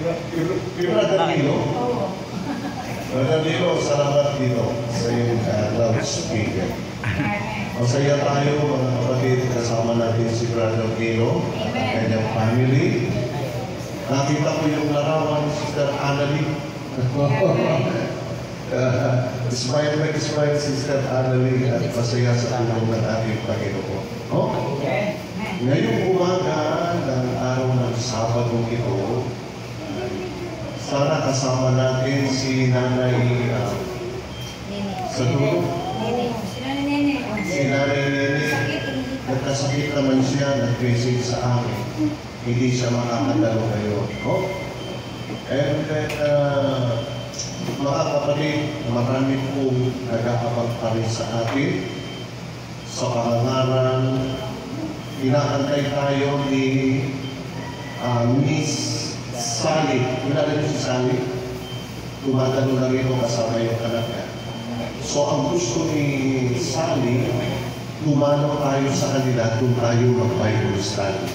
Brother Nilo? Brother Nilo, salamat dito sa iyong loudspeaker. Masaya tayo mga kapatid, kasama natin si Brother Nilo at ang kanyang family. Nakita ko yung larawan ni Sister Annalie. Smile, Sister Annalie, at masaya sa tulong ng ating Panginoon. Ngayong umaga ng araw ng Sabado ito, sana kasama natin si Nanay sa tulong. Si Nanay Nene, nagkasakit naman siya, nag-message sa amin. Hindi siya makakadalo ngayon. And then, mga kapatid, marami pong nag-aabang pa rin sa atin sa pangangaral. Inaantay tayo ni Miss Sally. Kilala niyo si Sally? Tumatalo na rin kasama yung anak niya. So ang gusto ni Sally, tumano tayo sa kanila kung tayo mag-Bible study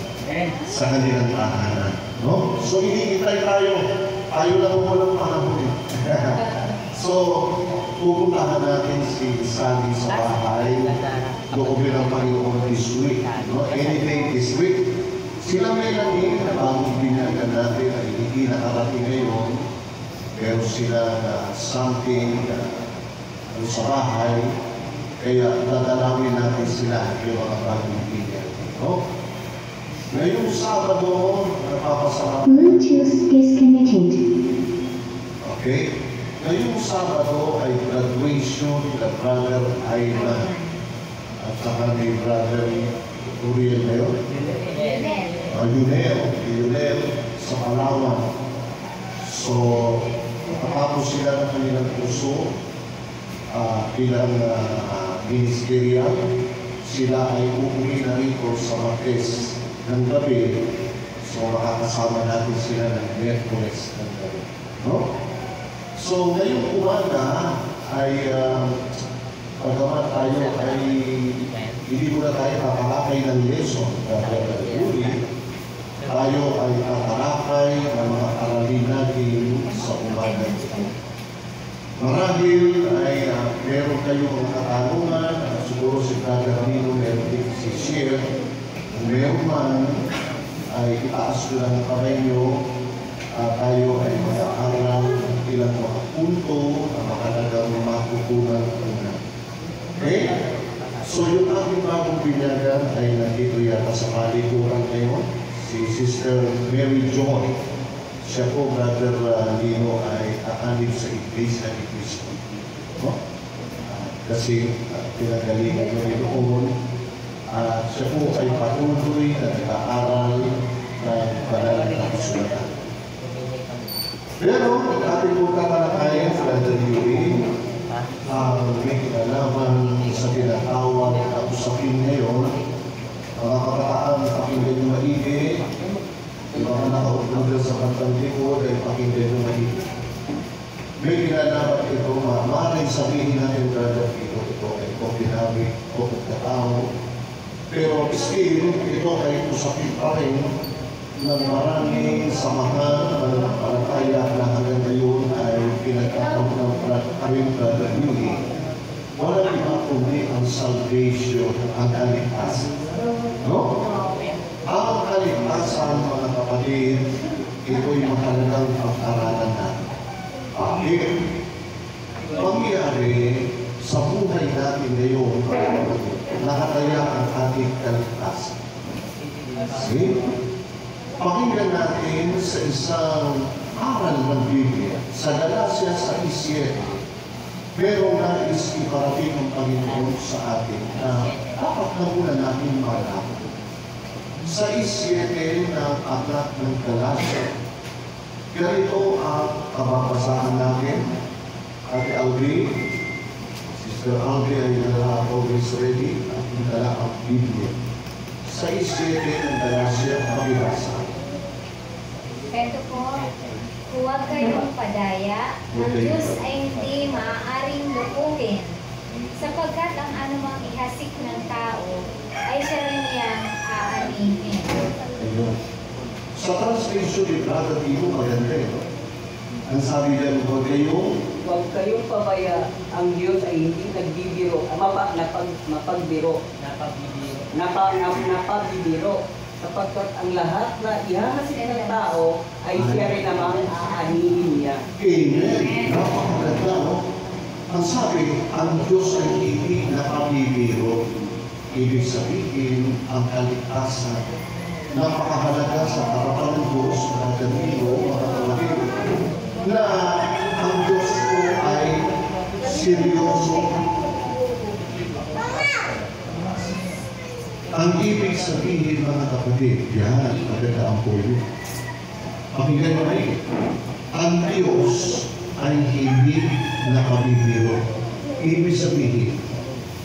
sa kanilang tahanan. No? So hinihintay tayo. Tayo lang walang panahon. So, pupuntahan natin si Sally sa bahay. Doon ng Panginoon this week. No? Anything this week. Sila may langin na bagong binyagan natin ay hindi nakarating ngayon. Pero sila something sa bahay. Kaya dadalawin natin sila yung mga bagong binyagan. No? Ngayong Sabado, napapasarap. Bluetooth disconnected. Okay? Ngayong Sabado ay graduation ng Brother Ayla at saka ni Brother Uriel na yun? Yunel sa Palawan. So, matapos sila ng kanilang kurso bilang ministerial, sila ay uuwi na rito sa Martes ng gabi. So, makakasama natin sila ng Merkules ng gabi. No? So, ngayong umaga ay pagkaman tayo ay hindi muna tayo tatalakay ng lesson. Tayo ay tatalakay ng mga aralin natin sa umaga. Marahil ay meron kayong mga katanungan at siguro si Brother Nino meron din si share. Kung meron man ay itaas ko lang ang kamay nyo. Tayo ay mag-aaral ng ilang mga punto na makalagang makukunan una. Okay? So yung aking bagong binyagan ay nandito yata sa palikuran ngayon. Si Sister Mary Joy. Siya po, Brother Lino, ay aanib sa Iglesia ni Cristo. Kasi pinagalingan nyo rin siya po ay patuloy na nag-aaral ng banal na kasulatan. Pero ating po tatalakayan sa Brother Yuri may kinalaman sa tinatawag na usapin ngayon. Mga kabataan, pakinggan nyo maigi. Yung mga nakaupunan sa kantang likod ay pakinggan nyo maigi. May kinalaman ito, maaaring sabihin natin, Brother, ito ay kopinamik o pagkatao. Pero still, ito ay usapin pa rin ng maraming samahan ng palataya na hanggang ngayon ay pinagkakaroon ng kaming Brother Yuri. Walang iba kundi ang salvation, ang kaligtasan. No? Ang kaligtasan, mga kapatid, ito'y mahalagang pag-aralan natin. Bakit? Mangyari sa buhay natin ngayon, nakataya ang ating kaligtasan. See? Pakinggan natin sa isang aral ng Biblia sa Galatia sa 7. Pero nais iparating ng Panginoon sa atin na dapat na muna natin malaman. Sa 7 ng aklat ng Galatia, ganito ang kababasahan natin. Ate Albi, Sister Albi ay always ready at dala ang Biblia. Sa 7 ng Galatia, pabibasa. Ito po, huwag kayong padaya, ang Diyos ay hindi maaaring lukuhin, sapagkat ang anumang ihasik ng tao ay siya rin niyang aanihin. Sa translation ni Brother Tito, maganda Ang sabi niya, huwag kayong pabaya. Ang Diyos ay hindi nagbibiro, mapagbiro. Napagbibiro. Sapagkat ang lahat na ihahasik ng tao ay siya rin namang aanihin niya. Amen. Napakaganda, no? Ang sabi, ang Diyos ay hindi nakabibiro. Ibig sabihin, ang kaligtasan. Napakahalaga sa harapan ng Diyos, mga kanino, mga kapatid, na ang Diyos ko ay seryoso. Ang ibig sabihin, mga kapatid, yan, maganda ang puyo. Pakinggan mo rin, ang Diyos ay hindi nakabibiro. Ibig sabihin,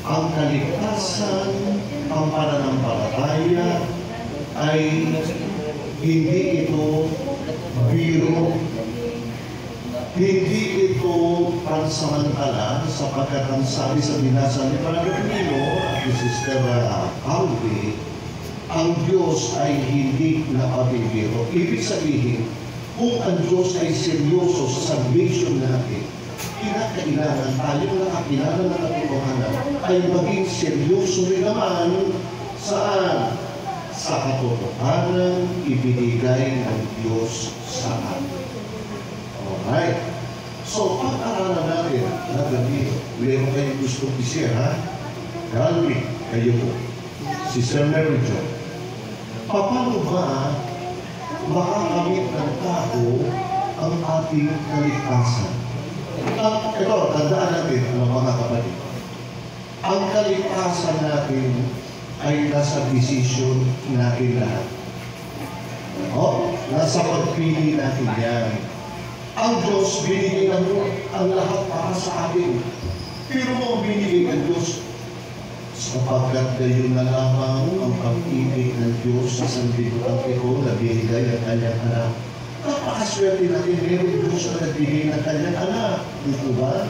ang kaligtasan, ang pananampalataya, ay hindi ito biro. Hindi ito pansamantala sapagkat ang sabi sa binasa ni Panginoon at ni Sister Alvi, ang Diyos ay hindi nakabibiro. Ibig sabihin, kung ang Diyos ay seryoso sa salvation natin, kinakailangan tayong nakakilala ng katotohanan ay maging seryoso rin naman saan? Sa katotohanan ibinigay ng Diyos sa atin. Alright. So, pag-aralan natin na gabi, meron kayong gustong i-share, ha? Galbi, kayo po. Sister Mary Jo. Paano ba makakamit ng tao ang ating kaligtasan? Ito, tandaan natin, mga kapatid. Ang kaligtasan natin ay nasa decision natin lahat. Nasa pagpili natin yan. Ang Diyos, binigay ng ang lahat para sa atin. Pero mo binigay ng Diyos sapagkat gayon na lamang ang pag-ibig ng Diyos sa sanlibutan ito na binigay ang kanyang anak. Napakaswerte natin, meron Diyos na nagbigay ng kanyang anak. Dito ba?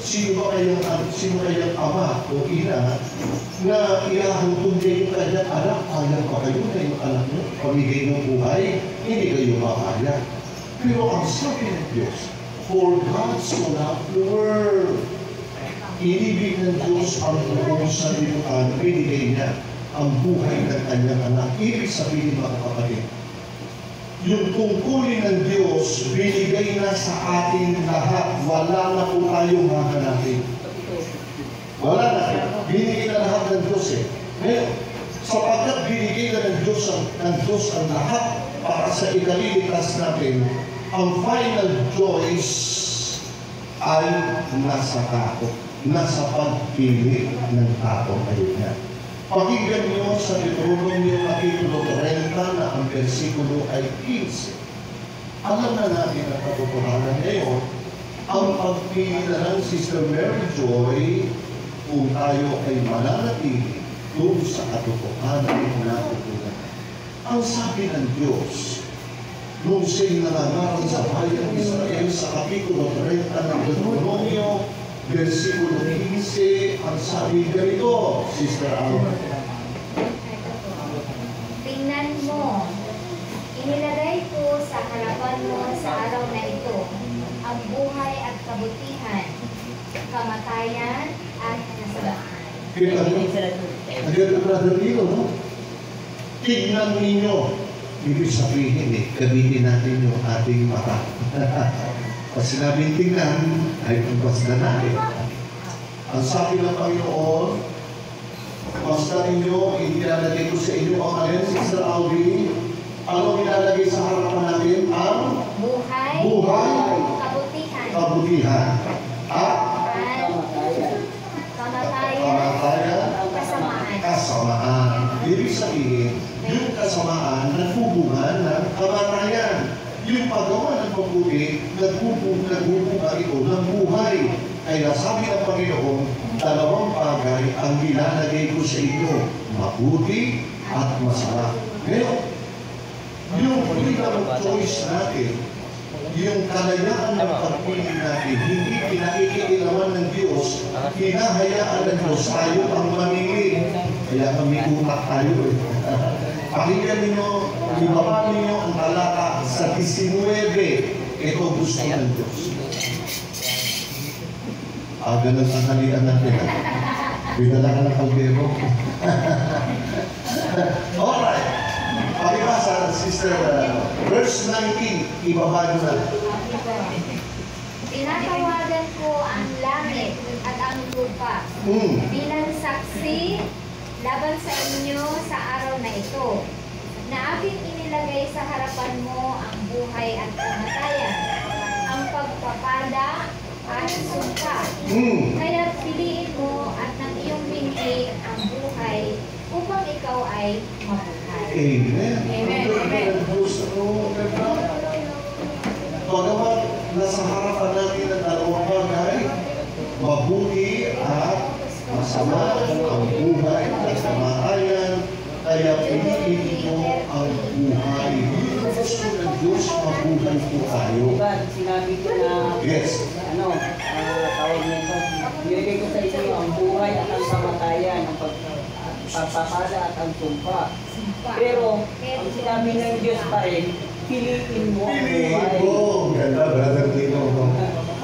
Sino kayang ama o ina na ihahantong niya yung kanyang anak? Kaya pa kayo na yung anak nyo? Pamigay ng buhay, hindi kayo makaya. Pero ang sabi ng Diyos, for God so loved the world. Inibig ng Diyos ang buong sanlibutan, binigay niya ang buhay ng kanyang anak. Ibig sabihin, mga kapatid, yung tungkulin ng Diyos, binigay na sa atin lahat. Wala na po tayong hahanapin. Wala na. Binigay na lahat ng Diyos eh. Ngayon, sapagkat binigay na ng Diyos ang lahat para sa ikaliligtas natin, ang final choice ay nasa tao. Nasa pagpili ng tao ngayon niya. Pakinggan niyo sa Deuteronomio Kapitulo 30 na ang versikulo ay 15. Alam na natin ang katotohanan ngayon, ang pagpili na ng Sister Mary Joy kung tayo ay mananatili doon sa katotohanan na natutunan. Ang sabi ng Diyos, nung siya'y nangangaral sa bayan ng Israel sa Kapitulo 30 ng Deuteronomio, versikulo 15, ang sabi ganito, Sister Alma. Tingnan mo, inilagay ko sa harapan mo sa araw na ito ang buhay at kabutihan, kamatayan at kasamaan. Naganda brother dito, no? Tingnan ninyo. Ibig sabihin gamitin natin yung ating mata. Pag sinabing tingnan, ay pagpas na natin. Ang sabi ng Panginoon, basta ninyo, inilalagay ko sa inyo ang alin, Sister Alvi, ano nilalagay sa harapan natin? Ang buhay, kabutihan, at kamatayan, kasamaan. Ibig sabihin, yung kasamaan, nagbubunga ng kamatayan. Yung paggawa ng mabuti, nagbubunga ito ng buhay. Kaya sabi ng Panginoon, dalawang bagay ang nilalagay ko sa inyo, mabuti at masama. Ngayon, yung freedom of choice natin, yung kalayaan ng pagpili natin, hindi pinakikilawan ng Diyos, hinahayaan ng Diyos tayo ang mamili. Kaya kami utak tayo eh. Pakinggan ninyo, ibaba ninyo ang talata sa 19. Ito gusto ng Diyos. Ganun ang halian natin. Binala ka ng kaldero. Alright. Pakibasa, Sister, verse 19, ibaba nyo na. Tinatawagan ko ang langit at ang lupa bilang saksi laban sa inyo sa araw na ito, na aking inilagay sa harapan mo ang buhay at kamatayan, ang pagpapada at sumpa. Kaya piliin mo at ng iyong binhi ang buhay upang ikaw ay mabuhay. Amen. Amen. Bagamat nasa harapan natin ang dalawang bagay, mabuti at masama ang buhay at kamatayan, kaya piliin mo ang buhay. Gusto ng Diyos, mabuhay po tayo. Diba, sinabi ko na, Yes. tawag nito, nilagay ko sa inyo ang buhay at ang kamatayan, ang pagpapala at ang sumpa. Pero, ang sinabi ng Diyos pa rin, piliin mo ang Piliin buhay. mo. Ganda, Brother Tino. No?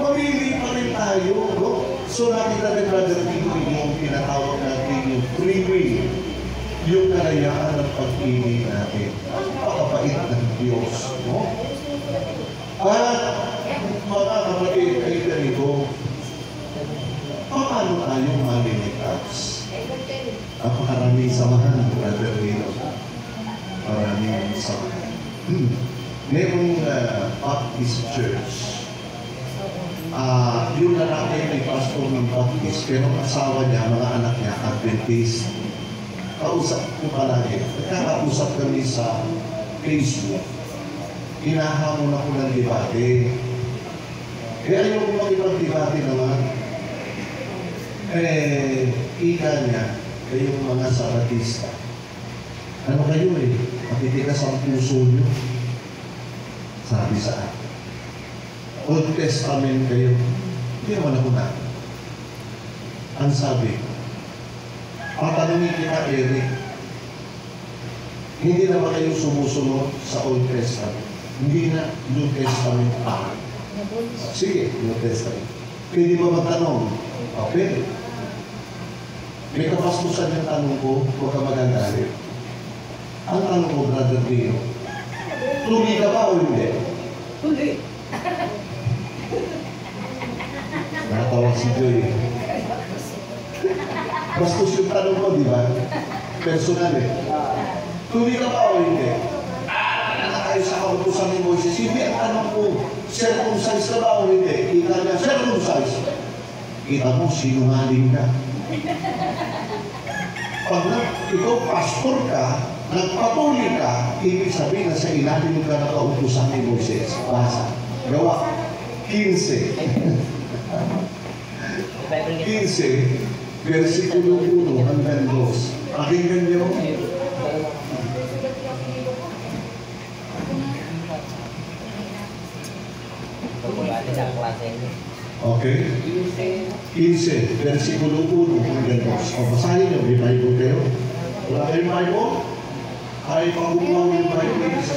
Mamili pa rin tayo. No? So nakita ni Brother Tino yung tinatawag natin yung free will. Yung kalayaan ng pagpili natin. Napakabait ng Diyos. No? At mga kapatid, kayo ganito, paano tayo malilitas? Napakaraming samahan, Brother Tino. Maraming samahan. Merong Baptist Church. Yung lalaki ay pastor ng Baptist, pero ang asawa niya, mga anak niya, Adventist. Kausap ko palagi. Nagkakausap kami sa Facebook. Hinahamon ako ng debate. Kaya ayaw ko makipag-debate naman. Ika niya, kayong mga Sabatista. Ano kayo matitigas ang puso nyo. Sabi sa akin. Old Testament kayo. Hindi naman ako na. Ang sabi, patanungin kita, Eric, hindi na ba kayo sumusunod sa Old Testament? Hindi na New Testament pa. Sige, New Testament. Pwede ba magtanong? Pwede. May kapaskusan yung tanong ko, huwag ka magagalit. Ang tanong ko, Brother Tino, tuloy ka ba o hindi? Tuloy. Nakatawa si Joy. Bastos yung tanong mo, di ba? Personal Tuloy ka ba o hindi? Tayo sa kautusan ni Moises, hindi ang tanong ko, circumcised ka ba o hindi? Kita niya, circumcised. Kita mo, sinungaling ka. Pag ikaw pastor ka, nagpatuloy ka, ibig sabihin na sa ilalim ka na kautusan ni Moises. Basa. Gawa. 15. 15, versikulo 1 hanggang 2. Pakinggan niyo. Okay? 15, versikulo 1 hanggang 2. O, basahin niyo. May Bible kayo? Wala kayong Bible? Ay, pag-umaw yung Bible sa